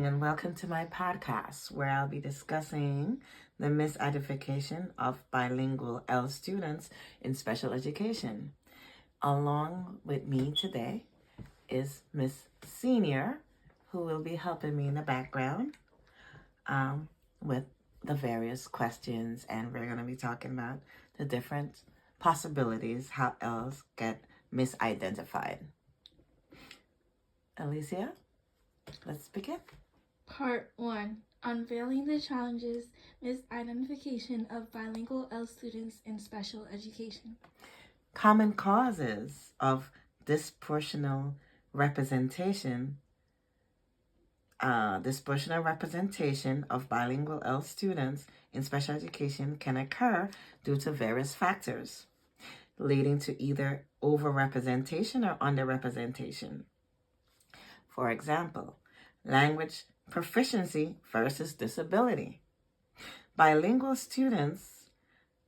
morning and welcome to my podcast where I'll be discussing the misidentification of bilingual L students in special education. Along with me today is Miss Senior, who will be helping me in the background with the various questions, and we're going to be talking about the different possibilities how L's get misidentified. Alicia? Let's begin. Part 1. Unveiling the challenges, misidentification of bilingual L students in special education. Common causes of disproportional representation of bilingual L students in special education can occur due to various factors, leading to either overrepresentation or underrepresentation. For example, language proficiency versus disability. Bilingual students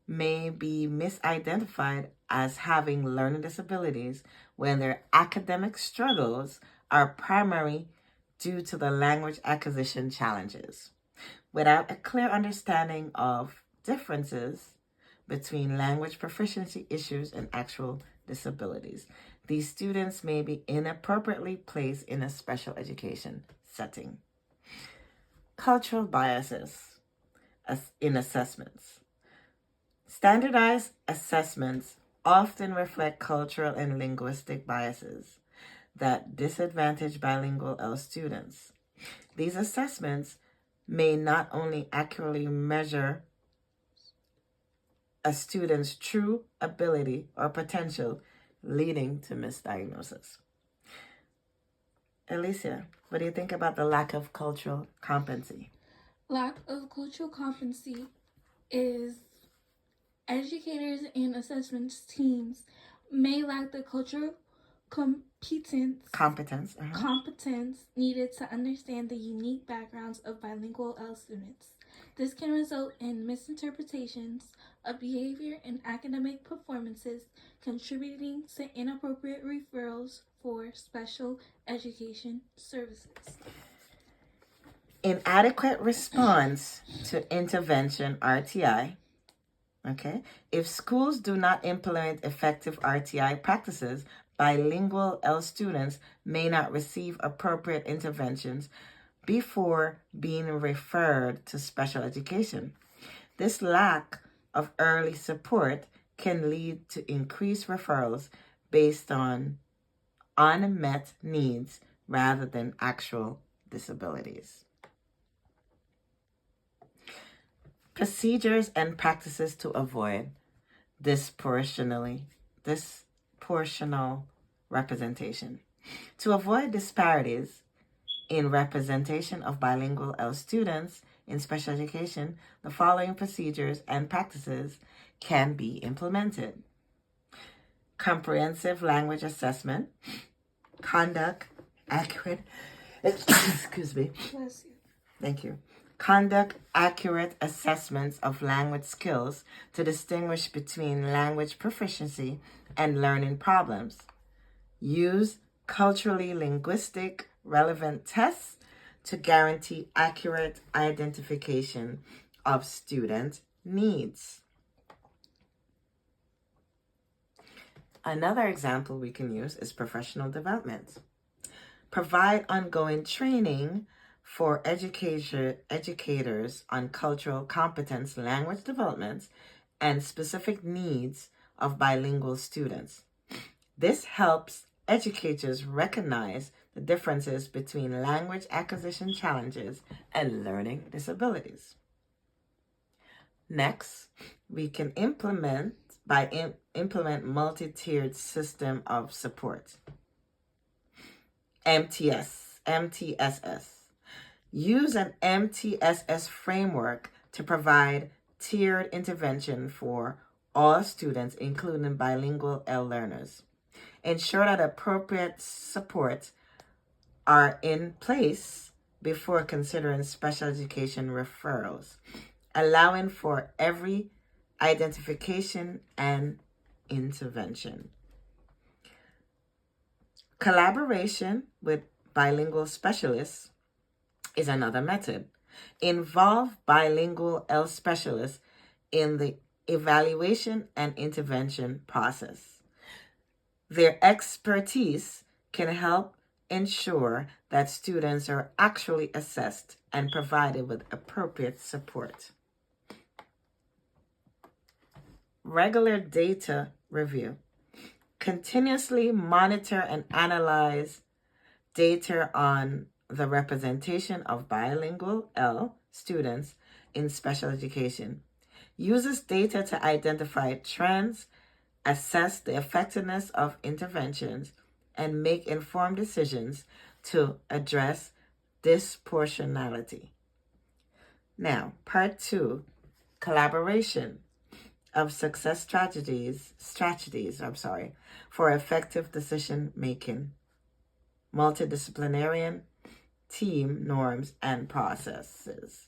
may be misidentified as having learning disabilities when their academic struggles are primarily due to the language acquisition challenges, without a clear understanding of differences between language proficiency issues and actual disabilities. These students may be inappropriately placed in a special education setting. Cultural biases in assessments. Standardized assessments often reflect cultural and linguistic biases that disadvantage bilingual L students. These assessments may not only accurately measure a student's true ability or potential, leading to misdiagnosis. Alicia, what do you think about the lack of cultural competency? Lack of cultural competency is educators and assessments teams may lack the cultural competence needed to understand the unique backgrounds of bilingual L students. This can result in misinterpretations of behavior and academic performances, contributing to inappropriate referrals for special education services. Inadequate response to intervention RTI. Okay. If schools do not implement effective RTI practices, bilingual L students may not receive appropriate interventions before being referred to special education. This lack of early support can lead to increased referrals based on unmet needs rather than actual disabilities. Procedures and practices to avoid disproportional representation. To avoid disparities in representation of bilingual L students in special education, the following procedures and practices can be implemented. Comprehensive language assessment, conduct accurate assessments of language skills to distinguish between language proficiency and learning problems. Use culturally linguistic relevant tests to guarantee accurate identification of student needs. Another example we can use is professional development. Provide ongoing training for educators on cultural competence, language development, and specific needs of bilingual students. This helps educators recognize the differences between language acquisition challenges and learning disabilities. Next, we can implement multi-tiered system of support. MTSS. Use an MTSS framework to provide tiered intervention for all students, including bilingual L learners. Ensure that appropriate support are in place before considering special education referrals, allowing for every identification and intervention. Collaboration with bilingual specialists is another method. Involve bilingual L specialists in the evaluation and intervention process. Their expertise can help ensure that students are actually assessed and provided with appropriate support. Regular data review. Continuously monitor and analyze data on the representation of bilingual L students in special education. Uses data to identify trends, assess the effectiveness of interventions, and make informed decisions to address disproportionality. Now, part 2, collaboration of success strategies for effective decision making, multidisciplinary team norms and processes.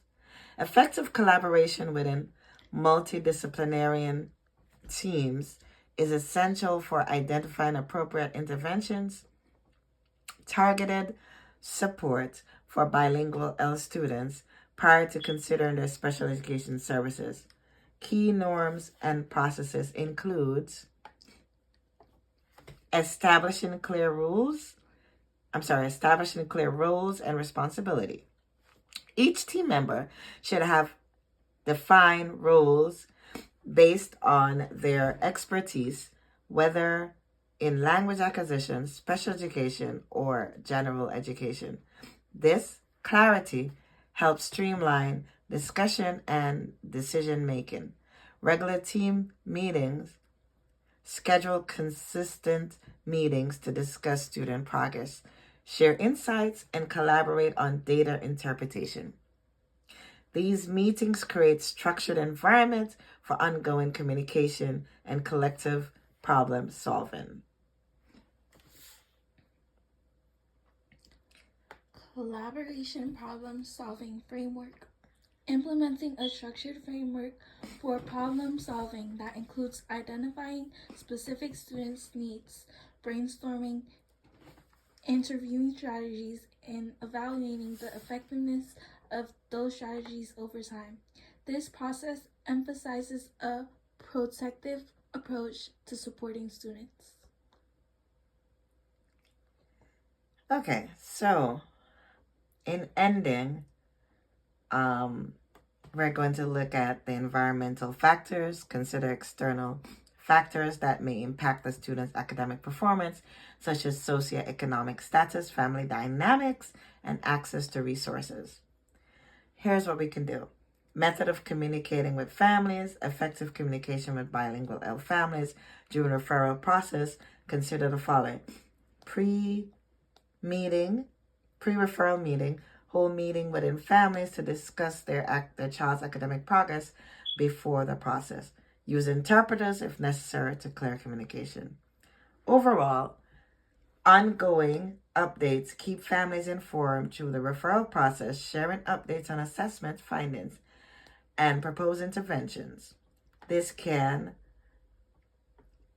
Effective collaboration within multidisciplinary teams is essential for identifying appropriate interventions, targeted support for bilingual L students prior to considering their special education services. Key norms and processes include establishing clear roles and responsibility. Each team member should have defined roles based on their expertise, whether in language acquisition, special education, or general education. This clarity helps streamline discussion and decision making. Regular team meetings schedule consistent meetings to discuss student progress, share insights, and collaborate on data interpretation. These meetings create structured environments for ongoing communication and collective problem solving. Collaboration problem solving framework. Implementing a structured framework for problem solving that includes identifying specific students' needs, brainstorming, interviewing strategies, and evaluating the effectiveness of those strategies over time. This process emphasizes a protective approach to supporting students. Okay, so in ending, we're going to look at the environmental factors, consider external factors that may impact the student's academic performance, such as socioeconomic status, family dynamics, and access to resources. Here's what we can do. Method of communicating with families, effective communication with bilingual L families during referral process. Consider the following. Pre-referral meeting, hold meeting within families to discuss their child's academic progress before the process. Use interpreters if necessary to clear communication. Overall, ongoing updates keep families informed through the referral process, sharing updates on assessment findings and proposed interventions. This can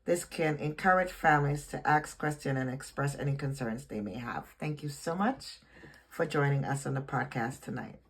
encourage families to ask questions and express any concerns they may have. Thank you so much for joining us on the podcast tonight.